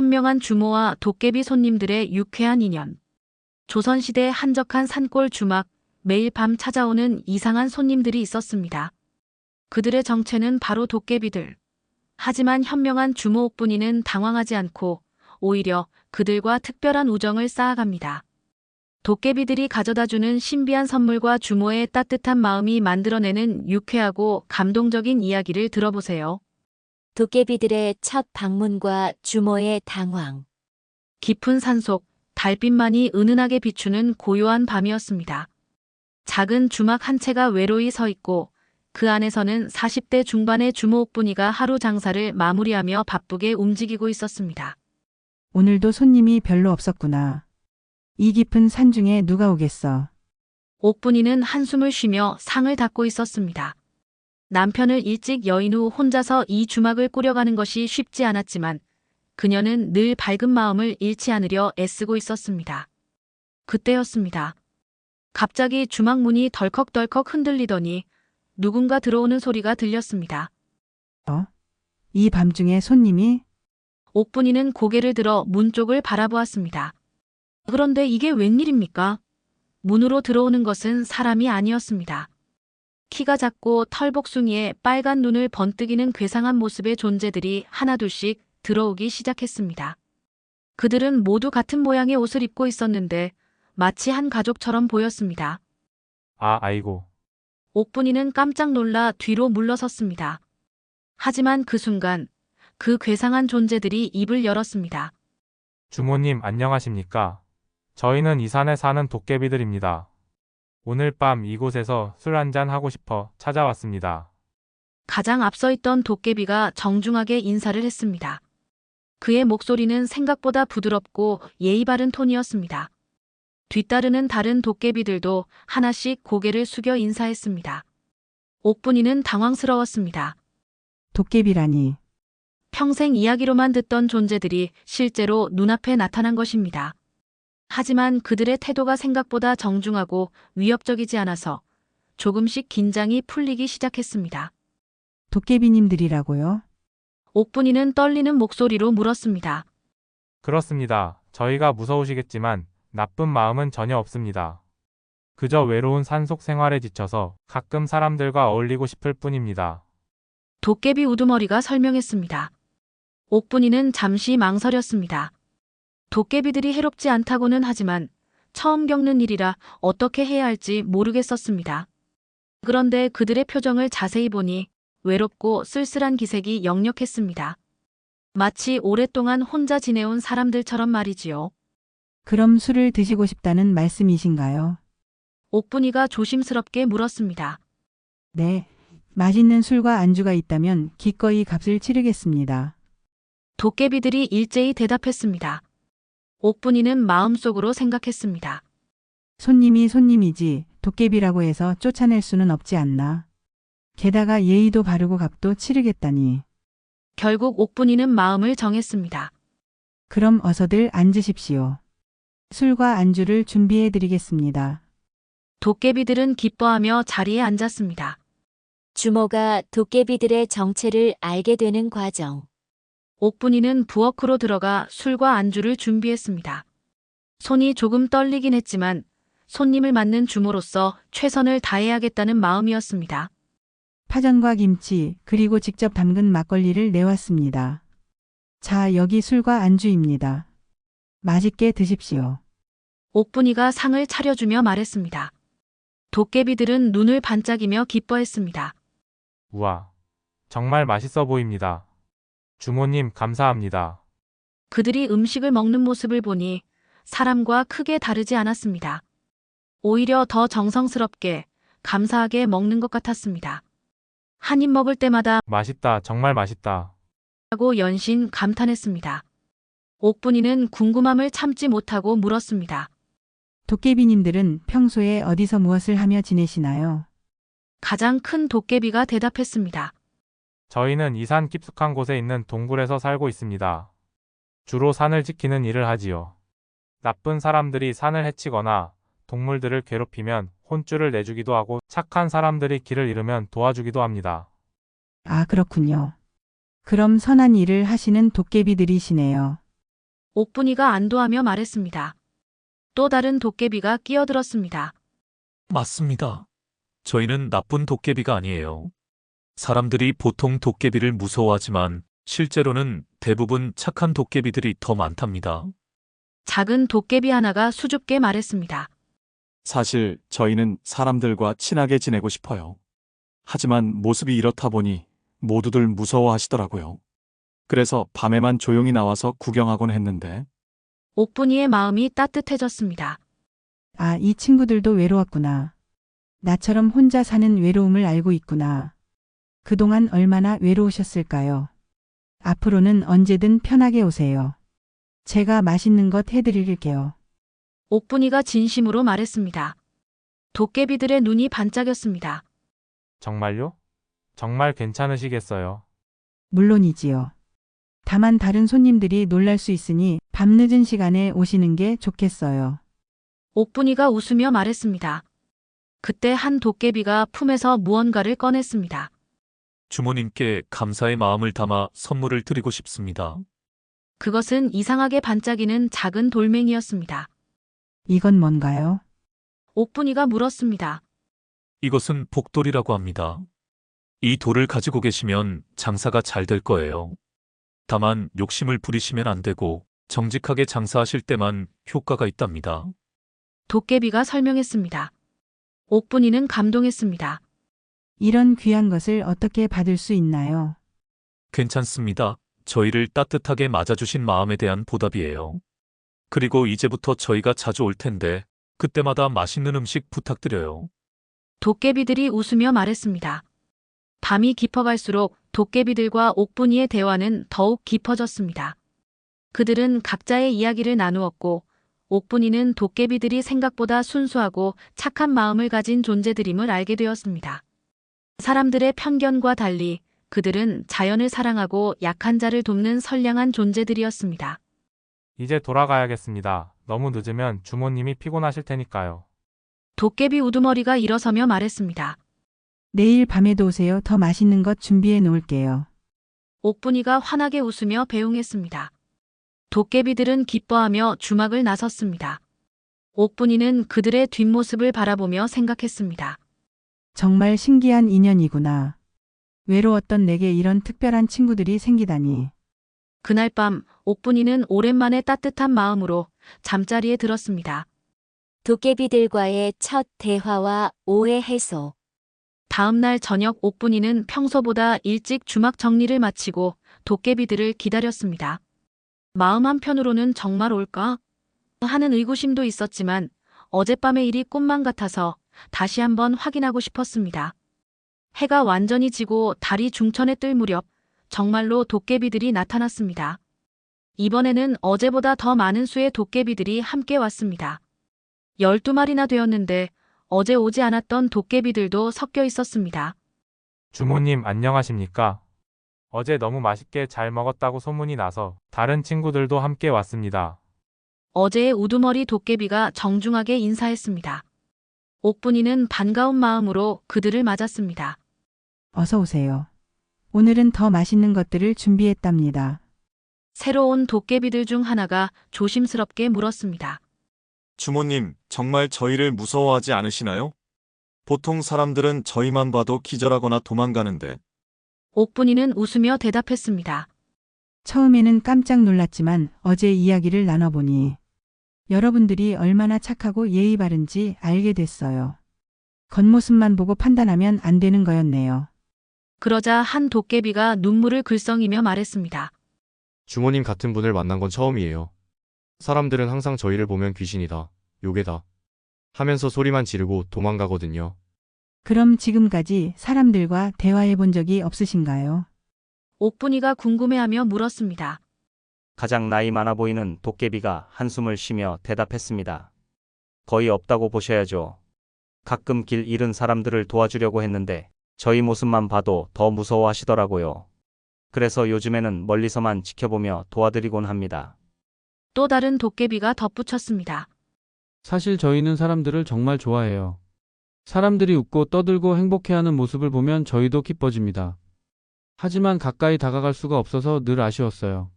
현명한 주모와 도깨비 손님들의 유쾌한 인연. 조선시대 한적한 산골 주막, 매일 밤 찾아오는 이상한 손님들이 있었습니다. 그들의 정체는 바로 도깨비들. 하지만 현명한 주모 옥분이는 당황하지 않고 오히려 그들과 특별한 우정을 쌓아갑니다. 도깨비들이 가져다주는 신비한 선물과 주모의 따뜻한 마음이 만들어내는 유쾌하고 감동적인 이야기를 들어보세요. 도깨비들의 첫 방문과 주모의 당황. 깊은 산속, 달빛만이 은은하게 비추는 고요한 밤이었습니다. 작은 주막 한 채가 외로이 서 있고 그 안에서는 40대 중반의 주모 옥분이가 하루 장사를 마무리하며 바쁘게 움직이고 있었습니다. 오늘도 손님이 별로 없었구나. 이 깊은 산중에 누가 오겠어. 옥분이는 한숨을 쉬며 상을 닦고 있었습니다. 남편을 일찍 여인 후 혼자서 이 주막을 꾸려가는 것이 쉽지 않았지만 그녀는 늘 밝은 마음을 잃지 않으려 애쓰고 있었습니다. 그때였습니다. 갑자기 주막 문이 덜컥덜컥 흔들리더니 누군가 들어오는 소리가 들렸습니다. 이 밤중에 손님이? 옥분이는 고개를 들어 문 쪽을 바라보았습니다. 그런데 이게 웬일입니까? 문으로 들어오는 것은 사람이 아니었습니다. 키가 작고 털복숭이에 빨간 눈을 번뜩이는 괴상한 모습의 존재들이 하나둘씩 들어오기 시작했습니다. 그들은 모두 같은 모양의 옷을 입고 있었는데 마치 한 가족처럼 보였습니다. 아이고. 옥분이는 깜짝 놀라 뒤로 물러섰습니다. 하지만 그 순간 그 괴상한 존재들이 입을 열었습니다. 주모님 안녕하십니까? 저희는 이 산에 사는 도깨비들입니다. 오늘 밤 이곳에서 술 한잔 하고 싶어 찾아왔습니다. 가장 앞서 있던 도깨비가 정중하게 인사를 했습니다. 그의 목소리는 생각보다 부드럽고 예의 바른 톤이었습니다. 뒤따르는 다른 도깨비들도 하나씩 고개를 숙여 인사했습니다. 옥분이는 당황스러웠습니다. 도깨비라니. 평생 이야기로만 듣던 존재들이 실제로 눈앞에 나타난 것입니다. 하지만 그들의 태도가 생각보다 정중하고 위협적이지 않아서 조금씩 긴장이 풀리기 시작했습니다. 도깨비님들이라고요? 옥분이는 떨리는 목소리로 물었습니다. 그렇습니다. 저희가 무서우시겠지만 나쁜 마음은 전혀 없습니다. 그저 외로운 산속 생활에 지쳐서 가끔 사람들과 어울리고 싶을 뿐입니다. 도깨비 우두머리가 설명했습니다. 옥분이는 잠시 망설였습니다. 도깨비들이 해롭지 않다고는 하지만 처음 겪는 일이라 어떻게 해야 할지 모르겠었습니다. 그런데 그들의 표정을 자세히 보니 외롭고 쓸쓸한 기색이 역력했습니다. 마치 오랫동안 혼자 지내온 사람들처럼 말이지요. 그럼 술을 드시고 싶다는 말씀이신가요? 옥분이가 조심스럽게 물었습니다. 네. 맛있는 술과 안주가 있다면 기꺼이 값을 치르겠습니다. 도깨비들이 일제히 대답했습니다. 옥분이는 마음속으로 생각했습니다. 손님이 손님이지 도깨비라고 해서 쫓아낼 수는 없지 않나. 게다가 예의도 바르고 값도 치르겠다니. 결국 옥분이는 마음을 정했습니다. 그럼 어서들 앉으십시오. 술과 안주를 준비해 드리겠습니다. 도깨비들은 기뻐하며 자리에 앉았습니다. 주모가 도깨비들의 정체를 알게 되는 과정. 옥분이는 부엌으로 들어가 술과 안주를 준비했습니다. 손이 조금 떨리긴 했지만 손님을 맞는 주모로서 최선을 다해야겠다는 마음이었습니다. 파전과 김치 그리고 직접 담근 막걸리를 내왔습니다. 자, 여기 술과 안주입니다. 맛있게 드십시오. 옥분이가 상을 차려주며 말했습니다. 도깨비들은 눈을 반짝이며 기뻐했습니다. 우와, 정말 맛있어 보입니다. 주모님 감사합니다. 그들이 음식을 먹는 모습을 보니 사람과 크게 다르지 않았습니다. 오히려 더 정성스럽게, 감사하게 먹는 것 같았습니다. 한 입 먹을 때마다 맛있다, 정말 맛있다. 하고 연신 감탄했습니다. 옥분이는 궁금함을 참지 못하고 물었습니다. 도깨비님들은 평소에 어디서 무엇을 하며 지내시나요? 가장 큰 도깨비가 대답했습니다. 저희는 이 산 깊숙한 곳에 있는 동굴에서 살고 있습니다. 주로 산을 지키는 일을 하지요. 나쁜 사람들이 산을 해치거나 동물들을 괴롭히면 혼쭐을 내주기도 하고 착한 사람들이 길을 잃으면 도와주기도 합니다. 아, 그렇군요. 그럼 선한 일을 하시는 도깨비들이시네요. 옥분이가 안도하며 말했습니다. 또 다른 도깨비가 끼어들었습니다. 맞습니다. 저희는 나쁜 도깨비가 아니에요. 사람들이 보통 도깨비를 무서워하지만 실제로는 대부분 착한 도깨비들이 더 많답니다. 작은 도깨비 하나가 수줍게 말했습니다. 사실 저희는 사람들과 친하게 지내고 싶어요. 하지만 모습이 이렇다 보니 모두들 무서워하시더라고요. 그래서 밤에만 조용히 나와서 구경하곤 했는데 옥분이의 마음이 따뜻해졌습니다. 아, 이 친구들도 외로웠구나. 나처럼 혼자 사는 외로움을 알고 있구나. 그동안 얼마나 외로우셨을까요? 앞으로는 언제든 편하게 오세요. 제가 맛있는 것 해드릴게요. 옥분이가 진심으로 말했습니다. 도깨비들의 눈이 반짝였습니다. 정말요? 정말 괜찮으시겠어요? 물론이지요. 다만 다른 손님들이 놀랄 수 있으니 밤늦은 시간에 오시는 게 좋겠어요. 옥분이가 웃으며 말했습니다. 그때 한 도깨비가 품에서 무언가를 꺼냈습니다. 주모님께 감사의 마음을 담아 선물을 드리고 싶습니다. 그것은 이상하게 반짝이는 작은 돌멩이였습니다. 이건 뭔가요? 옥분이가 물었습니다. 이것은 복돌이라고 합니다. 이 돌을 가지고 계시면 장사가 잘 될 거예요. 다만 욕심을 부리시면 안 되고 정직하게 장사하실 때만 효과가 있답니다. 도깨비가 설명했습니다. 옥분이는 감동했습니다. 이런 귀한 것을 어떻게 받을 수 있나요? 괜찮습니다. 저희를 따뜻하게 맞아주신 마음에 대한 보답이에요. 그리고 이제부터 저희가 자주 올 텐데 그때마다 맛있는 음식 부탁드려요. 도깨비들이 웃으며 말했습니다. 밤이 깊어갈수록 도깨비들과 옥분이의 대화는 더욱 깊어졌습니다. 그들은 각자의 이야기를 나누었고 옥분이는 도깨비들이 생각보다 순수하고 착한 마음을 가진 존재들임을 알게 되었습니다. 사람들의 편견과 달리 그들은 자연을 사랑하고 약한 자를 돕는 선량한 존재들이었습니다. 이제 돌아가야겠습니다. 너무 늦으면 주모님이 피곤하실 테니까요. 도깨비 우두머리가 일어서며 말했습니다. 내일 밤에도 오세요. 더 맛있는 것 준비해 놓을게요. 옥분이가 환하게 웃으며 배웅했습니다. 도깨비들은 기뻐하며 주막을 나섰습니다. 옥분이는 그들의 뒷모습을 바라보며 생각했습니다. 정말 신기한 인연이구나. 외로웠던 내게 이런 특별한 친구들이 생기다니. 그날 밤 옥분이는 오랜만에 따뜻한 마음으로 잠자리에 들었습니다. 도깨비들과의 첫 대화와 오해 해소. 다음 날 저녁 옥분이는 평소보다 일찍 주막 정리를 마치고 도깨비들을 기다렸습니다. 마음 한편으로는 정말 올까? 하는 의구심도 있었지만 어젯밤의 일이 꿈만 같아서 다시 한번 확인하고 싶었습니다. 해가 완전히 지고 달이 중천에 뜰 무렵 정말로 도깨비들이 나타났습니다. 이번에는 어제보다 더 많은 수의 도깨비들이 함께 왔습니다. 12마리나 되었는데 어제 오지 않았던 도깨비들도 섞여 있었습니다. 주모님 안녕하십니까? 어제 너무 맛있게 잘 먹었다고 소문이 나서 다른 친구들도 함께 왔습니다. 어제의 우두머리 도깨비가 정중하게 인사했습니다. 옥분이는 반가운 마음으로 그들을 맞았습니다. 어서 오세요. 오늘은 더 맛있는 것들을 준비했답니다. 새로운 도깨비들 중 하나가 조심스럽게 물었습니다. 주모님, 정말 저희를 무서워하지 않으시나요? 보통 사람들은 저희만 봐도 기절하거나 도망가는데 옥분이는 웃으며 대답했습니다. 처음에는 깜짝 놀랐지만 어제 이야기를 나눠보니 여러분들이 얼마나 착하고 예의 바른지 알게 됐어요. 겉모습만 보고 판단하면 안 되는 거였네요. 그러자 한 도깨비가 눈물을 글썽이며 말했습니다. 주모님 같은 분을 만난 건 처음이에요. 사람들은 항상 저희를 보면 귀신이다, 요괴다 하면서 소리만 지르고 도망가거든요. 그럼 지금까지 사람들과 대화해 본 적이 없으신가요? 옥분이가 궁금해하며 물었습니다. 가장 나이 많아 보이는 도깨비가 한숨을 쉬며 대답했습니다. 거의 없다고 보셔야죠. 가끔 길 잃은 사람들을 도와주려고 했는데 저희 모습만 봐도 더 무서워하시더라고요. 그래서 요즘에는 멀리서만 지켜보며 도와드리곤 합니다. 또 다른 도깨비가 덧붙였습니다. 사실 저희는 사람들을 정말 좋아해요. 사람들이 웃고 떠들고 행복해하는 모습을 보면 저희도 기뻐집니다. 하지만 가까이 다가갈 수가 없어서 늘 아쉬웠어요.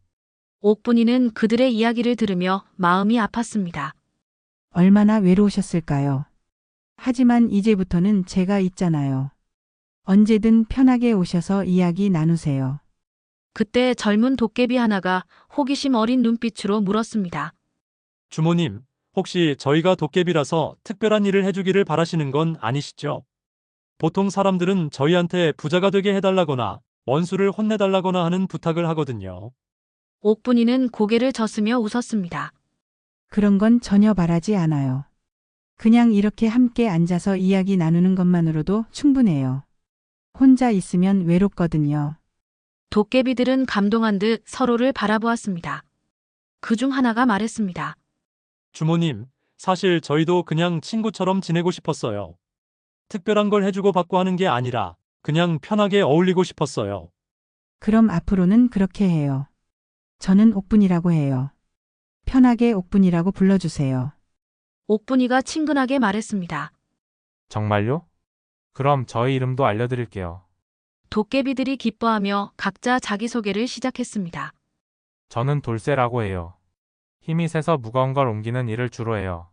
옥분이는 그들의 이야기를 들으며 마음이 아팠습니다. 얼마나 외로우셨을까요? 하지만 이제부터는 제가 있잖아요. 언제든 편하게 오셔서 이야기 나누세요. 그때 젊은 도깨비 하나가 호기심 어린 눈빛으로 물었습니다. 주모님, 혹시 저희가 도깨비라서 특별한 일을 해주기를 바라시는 건 아니시죠? 보통 사람들은 저희한테 부자가 되게 해달라거나 원수를 혼내달라거나 하는 부탁을 하거든요. 옥분이는 고개를 젓으며 웃었습니다. 그런 건 전혀 바라지 않아요. 그냥 이렇게 함께 앉아서 이야기 나누는 것만으로도 충분해요. 혼자 있으면 외롭거든요. 도깨비들은 감동한 듯 서로를 바라보았습니다. 그중 하나가 말했습니다. 주모님, 사실 저희도 그냥 친구처럼 지내고 싶었어요. 특별한 걸 해주고 받고 하는 게 아니라 그냥 편하게 어울리고 싶었어요. 그럼 앞으로는 그렇게 해요. 저는 옥분이라고 해요. 편하게 옥분이라고 불러주세요. 옥분이가 친근하게 말했습니다. 정말요? 그럼 저희 이름도 알려드릴게요. 도깨비들이 기뻐하며 각자 자기소개를 시작했습니다. 저는 돌쇠라고 해요. 힘이 세서 무거운 걸 옮기는 일을 주로 해요.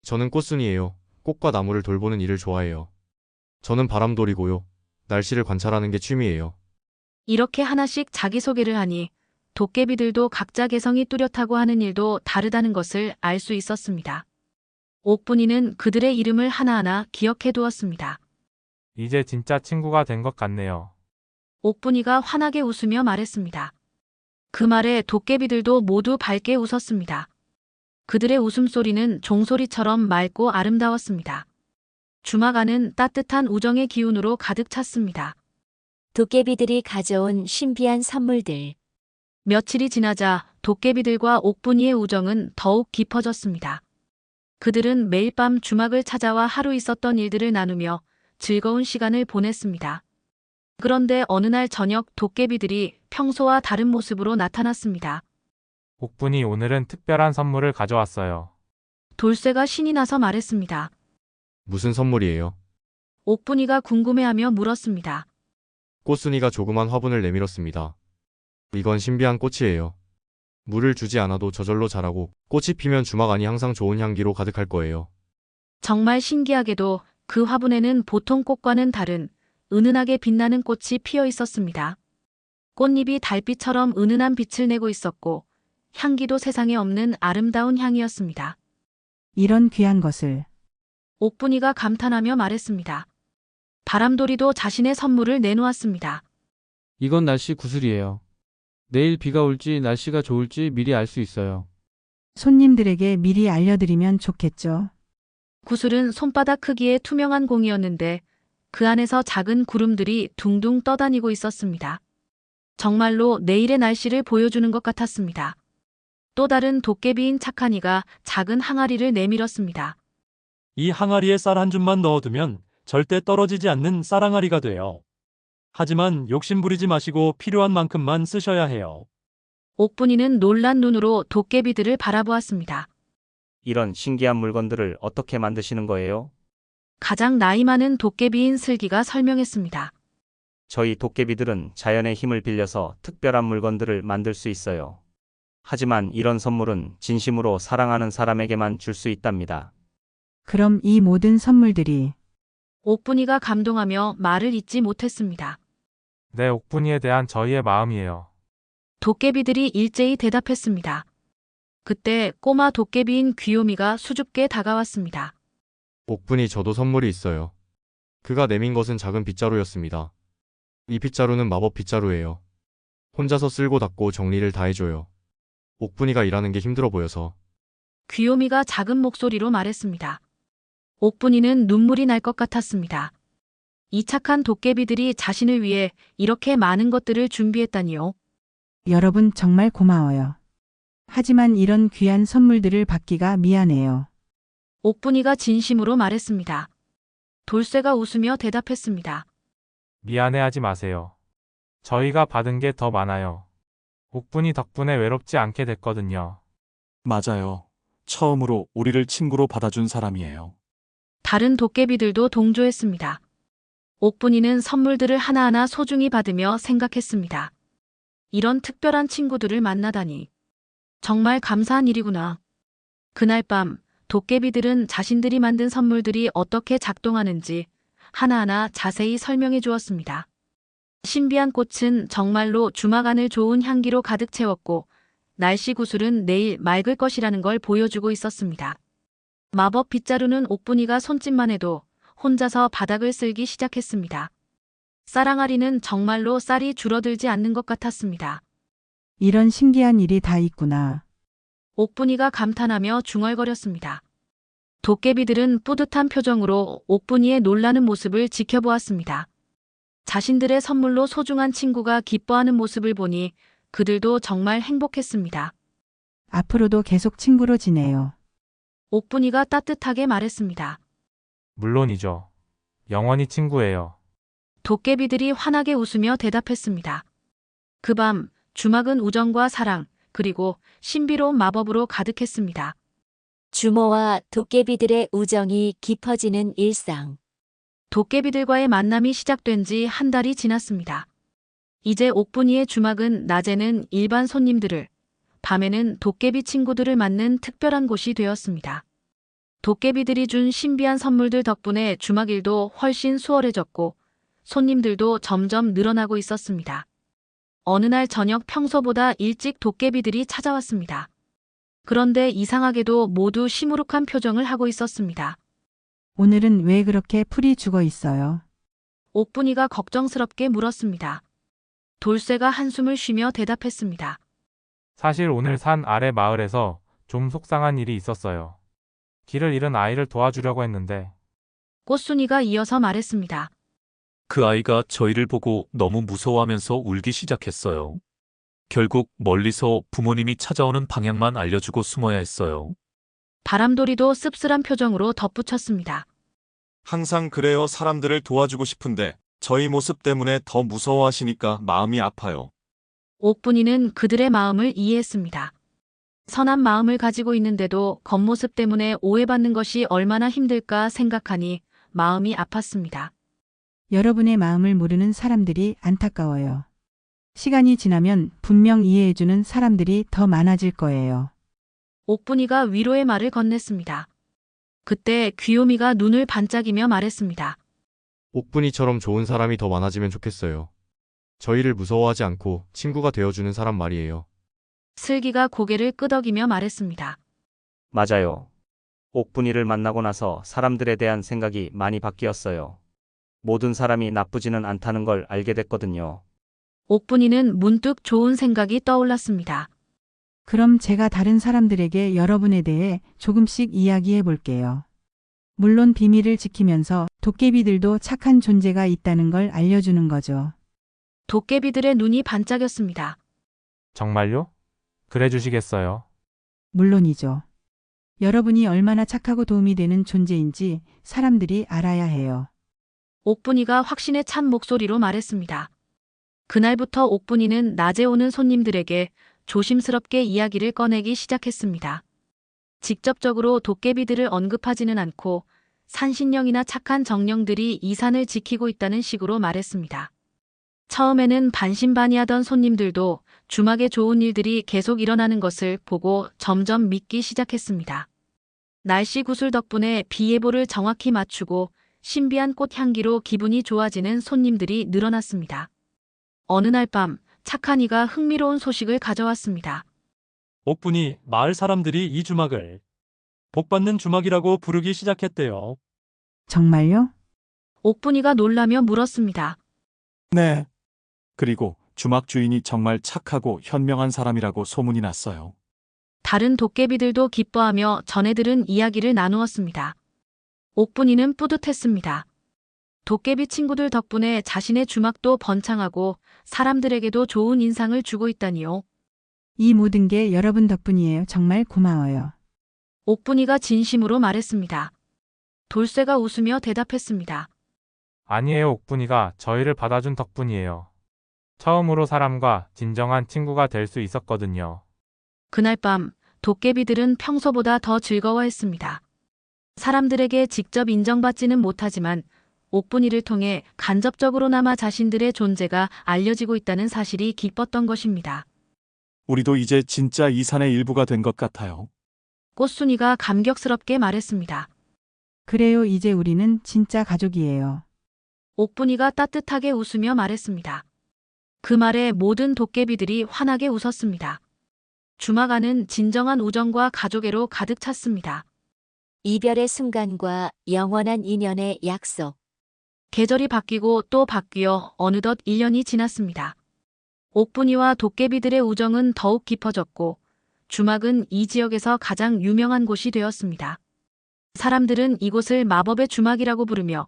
저는 꽃순이에요. 꽃과 나무를 돌보는 일을 좋아해요. 저는 바람돌이고요. 날씨를 관찰하는 게 취미예요. 이렇게 하나씩 자기소개를 하니 도깨비들도 각자 개성이 뚜렷하고 하는 일도 다르다는 것을 알 수 있었습니다. 옥분이는 그들의 이름을 하나하나 기억해 두었습니다. 이제 진짜 친구가 된 것 같네요. 옥분이가 환하게 웃으며 말했습니다. 그 말에 도깨비들도 모두 밝게 웃었습니다. 그들의 웃음소리는 종소리처럼 맑고 아름다웠습니다. 주막 안은 따뜻한 우정의 기운으로 가득 찼습니다. 도깨비들이 가져온 신비한 선물들. 며칠이 지나자 도깨비들과 옥분이의 우정은 더욱 깊어졌습니다. 그들은 매일 밤 주막을 찾아와 하루 있었던 일들을 나누며 즐거운 시간을 보냈습니다. 그런데 어느 날 저녁 도깨비들이 평소와 다른 모습으로 나타났습니다. 옥분이 오늘은 특별한 선물을 가져왔어요. 돌쇠가 신이 나서 말했습니다. 무슨 선물이에요? 옥분이가 궁금해하며 물었습니다. 꽃순이가 조그만 화분을 내밀었습니다. 이건 신비한 꽃이에요. 물을 주지 않아도 저절로 자라고 꽃이 피면 주막 안이 항상 좋은 향기로 가득할 거예요. 정말 신기하게도 그 화분에는 보통 꽃과는 다른 은은하게 빛나는 꽃이 피어 있었습니다. 꽃잎이 달빛처럼 은은한 빛을 내고 있었고 향기도 세상에 없는 아름다운 향이었습니다. 이런 귀한 것을. 옥분이가 감탄하며 말했습니다. 바람돌이도 자신의 선물을 내놓았습니다. 이건 날씨 구슬이에요. 내일 비가 올지 날씨가 좋을지 미리 알 수 있어요. 손님들에게 미리 알려드리면 좋겠죠. 구슬은 손바닥 크기의 투명한 공이었는데 그 안에서 작은 구름들이 둥둥 떠다니고 있었습니다. 정말로 내일의 날씨를 보여주는 것 같았습니다. 또 다른 도깨비인 착한이가 작은 항아리를 내밀었습니다. 이 항아리에 쌀 한 줌만 넣어두면 절대 떨어지지 않는 쌀항아리가 돼요. 하지만 욕심 부리지 마시고 필요한 만큼만 쓰셔야 해요. 옥분이는 놀란 눈으로 도깨비들을 바라보았습니다. 이런 신기한 물건들을 어떻게 만드시는 거예요? 가장 나이 많은 도깨비인 슬기가 설명했습니다. 저희 도깨비들은 자연의 힘을 빌려서 특별한 물건들을 만들 수 있어요. 하지만 이런 선물은 진심으로 사랑하는 사람에게만 줄 수 있답니다. 그럼 이 모든 선물들이 옥분이가 감동하며 말을 잇지 못했습니다. 네, 옥분이에 대한 저희의 마음이에요. 도깨비들이 일제히 대답했습니다. 그때 꼬마 도깨비인 귀요미가 수줍게 다가왔습니다. 옥분이 저도 선물이 있어요. 그가 내민 것은 작은 빗자루였습니다. 이 빗자루는 마법 빗자루예요. 혼자서 쓸고 닦고 정리를 다 해줘요. 옥분이가 일하는 게 힘들어 보여서. 귀요미가 작은 목소리로 말했습니다. 옥분이는 눈물이 날 것 같았습니다. 이 착한 도깨비들이 자신을 위해 이렇게 많은 것들을 준비했다니요. 여러분 정말 고마워요. 하지만 이런 귀한 선물들을 받기가 미안해요. 옥분이가 진심으로 말했습니다. 돌쇠가 웃으며 대답했습니다. 미안해하지 마세요. 저희가 받은 게 더 많아요. 옥분이 덕분에 외롭지 않게 됐거든요. 맞아요. 처음으로 우리를 친구로 받아준 사람이에요. 다른 도깨비들도 동조했습니다. 옥분이는 선물들을 하나하나 소중히 받으며 생각했습니다. 이런 특별한 친구들을 만나다니. 정말 감사한 일이구나. 그날 밤 도깨비들은 자신들이 만든 선물들이 어떻게 작동하는지 하나하나 자세히 설명해 주었습니다. 신비한 꽃은 정말로 주막 안을 좋은 향기로 가득 채웠고 날씨 구슬은 내일 맑을 것이라는 걸 보여주고 있었습니다. 마법 빗자루는 옥분이가 손짓만 해도 혼자서 바닥을 쓸기 시작했습니다. 쌀항아리는 정말로 쌀이 줄어들지 않는 것 같았습니다. 이런 신기한 일이 다 있구나. 옥분이가 감탄하며 중얼거렸습니다. 도깨비들은 뿌듯한 표정으로 옥분이의 놀라는 모습을 지켜보았습니다. 자신들의 선물로 소중한 친구가 기뻐하는 모습을 보니 그들도 정말 행복했습니다. 앞으로도 계속 친구로 지내요. 옥분이가 따뜻하게 말했습니다. 물론이죠. 영원히 친구예요. 도깨비들이 환하게 웃으며 대답했습니다. 그 밤 주막은 우정과 사랑 그리고 신비로운 마법으로 가득했습니다. 주모와 도깨비들의 우정이 깊어지는 일상. 도깨비들과의 만남이 시작된 지 한 달이 지났습니다. 이제 옥분이의 주막은 낮에는 일반 손님들을, 밤에는 도깨비 친구들을 맞는 특별한 곳이 되었습니다. 도깨비들이 준 신비한 선물들 덕분에 주막 일도 훨씬 수월해졌고 손님들도 점점 늘어나고 있었습니다. 어느 날 저녁 평소보다 일찍 도깨비들이 찾아왔습니다. 그런데 이상하게도 모두 시무룩한 표정을 하고 있었습니다. 오늘은 왜 그렇게 풀이 죽어 있어요? 옥분이가 걱정스럽게 물었습니다. 돌쇠가 한숨을 쉬며 대답했습니다. 사실 오늘 산 아래 마을에서 좀 속상한 일이 있었어요. 길을 잃은 아이를 도와주려고 했는데 꽃순이가 이어서 말했습니다. 그 아이가 저희를 보고 너무 무서워하면서 울기 시작했어요. 결국 멀리서 부모님이 찾아오는 방향만 알려주고 숨어야 했어요. 바람돌이도 씁쓸한 표정으로 덧붙였습니다. 항상 그래요. 사람들을 도와주고 싶은데 저희 모습 때문에 더 무서워하시니까 마음이 아파요. 옥분이는 그들의 마음을 이해했습니다. 선한 마음을 가지고 있는데도 겉모습 때문에 오해받는 것이 얼마나 힘들까 생각하니 마음이 아팠습니다. 여러분의 마음을 모르는 사람들이 안타까워요. 시간이 지나면 분명 이해해주는 사람들이 더 많아질 거예요. 옥분이가 위로의 말을 건넸습니다. 그때 귀요미가 눈을 반짝이며 말했습니다. 옥분이처럼 좋은 사람이 더 많아지면 좋겠어요. 저희를 무서워하지 않고 친구가 되어주는 사람 말이에요. 슬기가 고개를 끄덕이며 말했습니다. 맞아요. 옥분이를 만나고 나서 사람들에 대한 생각이 많이 바뀌었어요. 모든 사람이 나쁘지는 않다는 걸 알게 됐거든요. 옥분이는 문득 좋은 생각이 떠올랐습니다. 그럼 제가 다른 사람들에게 여러분에 대해 조금씩 이야기해 볼게요. 물론 비밀을 지키면서 도깨비들도 착한 존재가 있다는 걸 알려주는 거죠. 도깨비들의 눈이 반짝였습니다. 정말요? 그래 주시겠어요? 물론이죠. 여러분이 얼마나 착하고 도움이 되는 존재인지 사람들이 알아야 해요. 옥분이가 확신에 찬 목소리로 말했습니다. 그날부터 옥분이는 낮에 오는 손님들에게 조심스럽게 이야기를 꺼내기 시작했습니다. 직접적으로 도깨비들을 언급하지는 않고 산신령이나 착한 정령들이 이 산을 지키고 있다는 식으로 말했습니다. 처음에는 반신반의하던 손님들도 주막에 좋은 일들이 계속 일어나는 것을 보고 점점 믿기 시작했습니다. 날씨 구슬 덕분에 비 예보를 정확히 맞추고 신비한 꽃 향기로 기분이 좋아지는 손님들이 늘어났습니다. 어느 날 밤 착한 이가 흥미로운 소식을 가져왔습니다. 옥분이 마을 사람들이 이 주막을 복받는 주막이라고 부르기 시작했대요. 정말요? 옥분이가 놀라며 물었습니다. 네. 그리고 주막 주인이 정말 착하고 현명한 사람이라고 소문이 났어요. 다른 도깨비들도 기뻐하며 전해들은 이야기를 나누었습니다. 옥분이는 뿌듯했습니다. 도깨비 친구들 덕분에 자신의 주막도 번창하고 사람들에게도 좋은 인상을 주고 있다니요. 이 모든 게 여러분 덕분이에요. 정말 고마워요. 옥분이가 진심으로 말했습니다. 돌쇠가 웃으며 대답했습니다. 아니에요. 옥분이가 저희를 받아준 덕분이에요. 처음으로 사람과 진정한 친구가 될 수 있었거든요. 그날 밤 도깨비들은 평소보다 더 즐거워했습니다. 사람들에게 직접 인정받지는 못하지만 옥분이를 통해 간접적으로나마 자신들의 존재가 알려지고 있다는 사실이 기뻤던 것입니다. 우리도 이제 진짜 이 산의 일부가 된 것 같아요. 꽃순이가 감격스럽게 말했습니다. 그래요, 이제 우리는 진짜 가족이에요. 옥분이가 따뜻하게 웃으며 말했습니다. 그 말에 모든 도깨비들이 환하게 웃었습니다. 주막 안은 진정한 우정과 가족애로 가득 찼습니다. 이별의 순간과 영원한 인연의 약속. 계절이 바뀌고 또 바뀌어 어느덧 1년이 지났습니다. 옥분이와 도깨비들의 우정은 더욱 깊어졌고 주막은 이 지역에서 가장 유명한 곳이 되었습니다. 사람들은 이곳을 마법의 주막이라고 부르며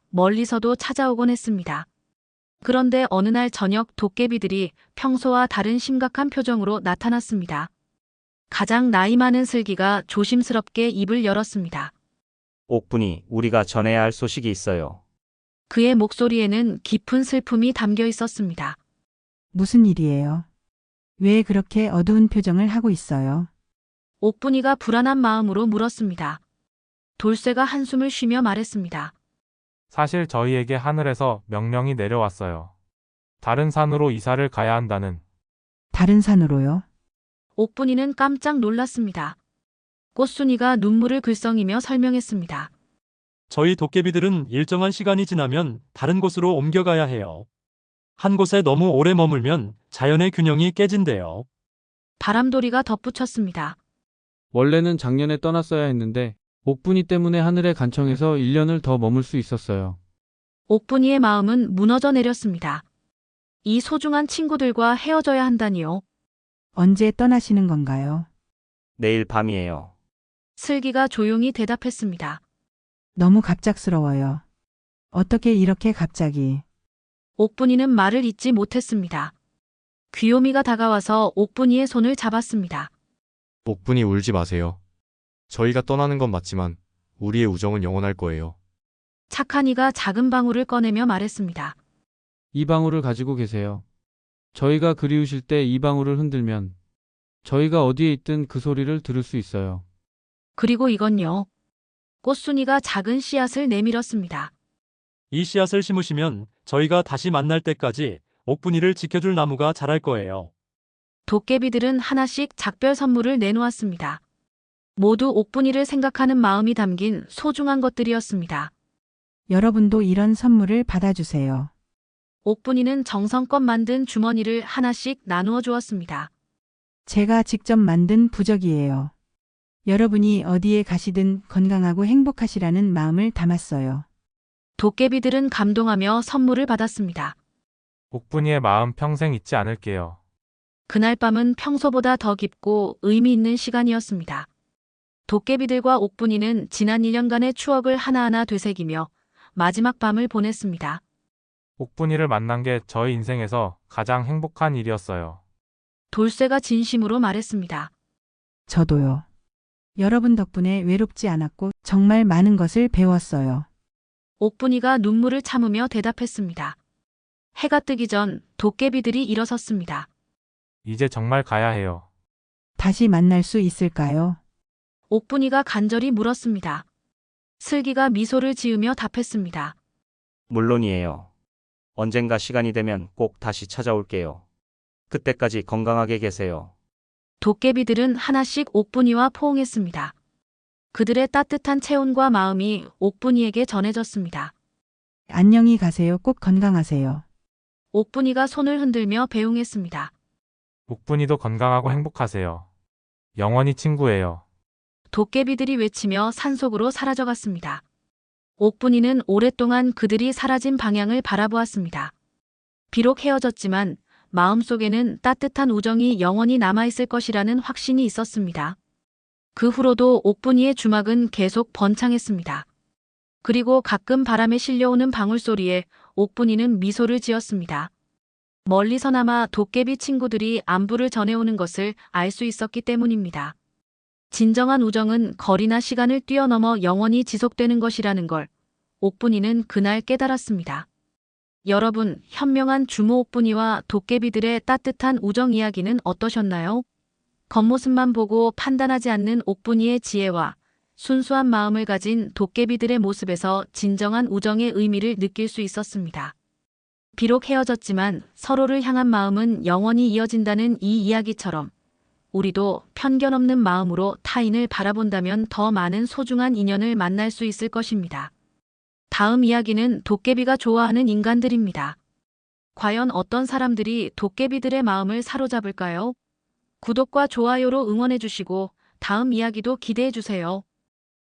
멀리서도 찾아오곤 했습니다. 그런데 어느 날 저녁 도깨비들이 평소와 다른 심각한 표정으로 나타났습니다. 가장 나이 많은 슬기가 조심스럽게 입을 열었습니다. 옥분이, 우리가 전해야 할 소식이 있어요. 그의 목소리에는 깊은 슬픔이 담겨 있었습니다. 무슨 일이에요? 왜 그렇게 어두운 표정을 하고 있어요? 옥분이가 불안한 마음으로 물었습니다. 돌쇠가 한숨을 쉬며 말했습니다. 사실 저희에게 하늘에서 명령이 내려왔어요. 다른 산으로 이사를 가야 한다는. 다른 산으로요? 옥분이는 깜짝 놀랐습니다. 꽃순이가 눈물을 글썽이며 설명했습니다. 저희 도깨비들은 일정한 시간이 지나면 다른 곳으로 옮겨가야 해요. 한 곳에 너무 오래 머물면 자연의 균형이 깨진대요. 바람돌이가 덧붙였습니다. 원래는 작년에 떠났어야 했는데 옥분이 때문에 하늘의 간청에서 1년을 더 머물 수 있었어요. 옥분이의 마음은 무너져 내렸습니다. 이 소중한 친구들과 헤어져야 한다니요. 언제 떠나시는 건가요? 내일 밤이에요. 슬기가 조용히 대답했습니다. 너무 갑작스러워요. 어떻게 이렇게 갑자기? 옥분이는 말을 잇지 못했습니다. 귀요미가 다가와서 옥분이의 손을 잡았습니다. 옥분이 울지 마세요. 저희가 떠나는 건 맞지만 우리의 우정은 영원할 거예요. 착한 이가 작은 방울을 꺼내며 말했습니다. 이 방울을 가지고 계세요. 저희가 그리우실 때 이 방울을 흔들면 저희가 어디에 있든 그 소리를 들을 수 있어요. 그리고 이건요. 꽃순이가 작은 씨앗을 내밀었습니다. 이 씨앗을 심으시면 저희가 다시 만날 때까지 옥분이를 지켜줄 나무가 자랄 거예요. 도깨비들은 하나씩 작별 선물을 내놓았습니다. 모두 옥분이를 생각하는 마음이 담긴 소중한 것들이었습니다. 여러분도 이런 선물을 받아주세요. 옥분이는 정성껏 만든 주머니를 하나씩 나누어 주었습니다. 제가 직접 만든 부적이에요. 여러분이 어디에 가시든 건강하고 행복하시라는 마음을 담았어요. 도깨비들은 감동하며 선물을 받았습니다. 옥분이의 마음 평생 잊지 않을게요. 그날 밤은 평소보다 더 깊고 의미 있는 시간이었습니다. 도깨비들과 옥분이는 지난 1년간의 추억을 하나하나 되새기며 마지막 밤을 보냈습니다. 옥분이를 만난 게 저희 인생에서 가장 행복한 일이었어요. 돌쇠가 진심으로 말했습니다. 저도요. 여러분 덕분에 외롭지 않았고 정말 많은 것을 배웠어요. 옥분이가 눈물을 참으며 대답했습니다. 해가 뜨기 전 도깨비들이 일어섰습니다. 이제 정말 가야 해요. 다시 만날 수 있을까요? 옥분이가 간절히 물었습니다. 슬기가 미소를 지으며 답했습니다. 물론이에요. 언젠가 시간이 되면 꼭 다시 찾아올게요. 그때까지 건강하게 계세요. 도깨비들은 하나씩 옥분이와 포옹했습니다. 그들의 따뜻한 체온과 마음이 옥분이에게 전해졌습니다. 안녕히 가세요. 꼭 건강하세요. 옥분이가 손을 흔들며 배웅했습니다. 옥분이도 건강하고 행복하세요. 영원히 친구예요. 도깨비들이 외치며 산속으로 사라져갔습니다. 옥분이는 오랫동안 그들이 사라진 방향을 바라보았습니다. 비록 헤어졌지만 마음속에는 따뜻한 우정이 영원히 남아있을 것이라는 확신이 있었습니다. 그 후로도 옥분이의 주막은 계속 번창했습니다. 그리고 가끔 바람에 실려오는 방울소리에 옥분이는 미소를 지었습니다. 멀리서나마 도깨비 친구들이 안부를 전해오는 것을 알 수 있었기 때문입니다. 진정한 우정은 거리나 시간을 뛰어넘어 영원히 지속되는 것이라는 걸 옥분이는 그날 깨달았습니다. 여러분, 현명한 주모 옥분이와 도깨비들의 따뜻한 우정 이야기는 어떠셨나요? 겉모습만 보고 판단하지 않는 옥분이의 지혜와 순수한 마음을 가진 도깨비들의 모습에서 진정한 우정의 의미를 느낄 수 있었습니다. 비록 헤어졌지만 서로를 향한 마음은 영원히 이어진다는 이 이야기처럼 우리도 편견 없는 마음으로 타인을 바라본다면 더 많은 소중한 인연을 만날 수 있을 것입니다. 다음 이야기는 도깨비가 좋아하는 인간들입니다. 과연 어떤 사람들이 도깨비들의 마음을 사로잡을까요? 구독과 좋아요로 응원해 주시고 다음 이야기도 기대해 주세요.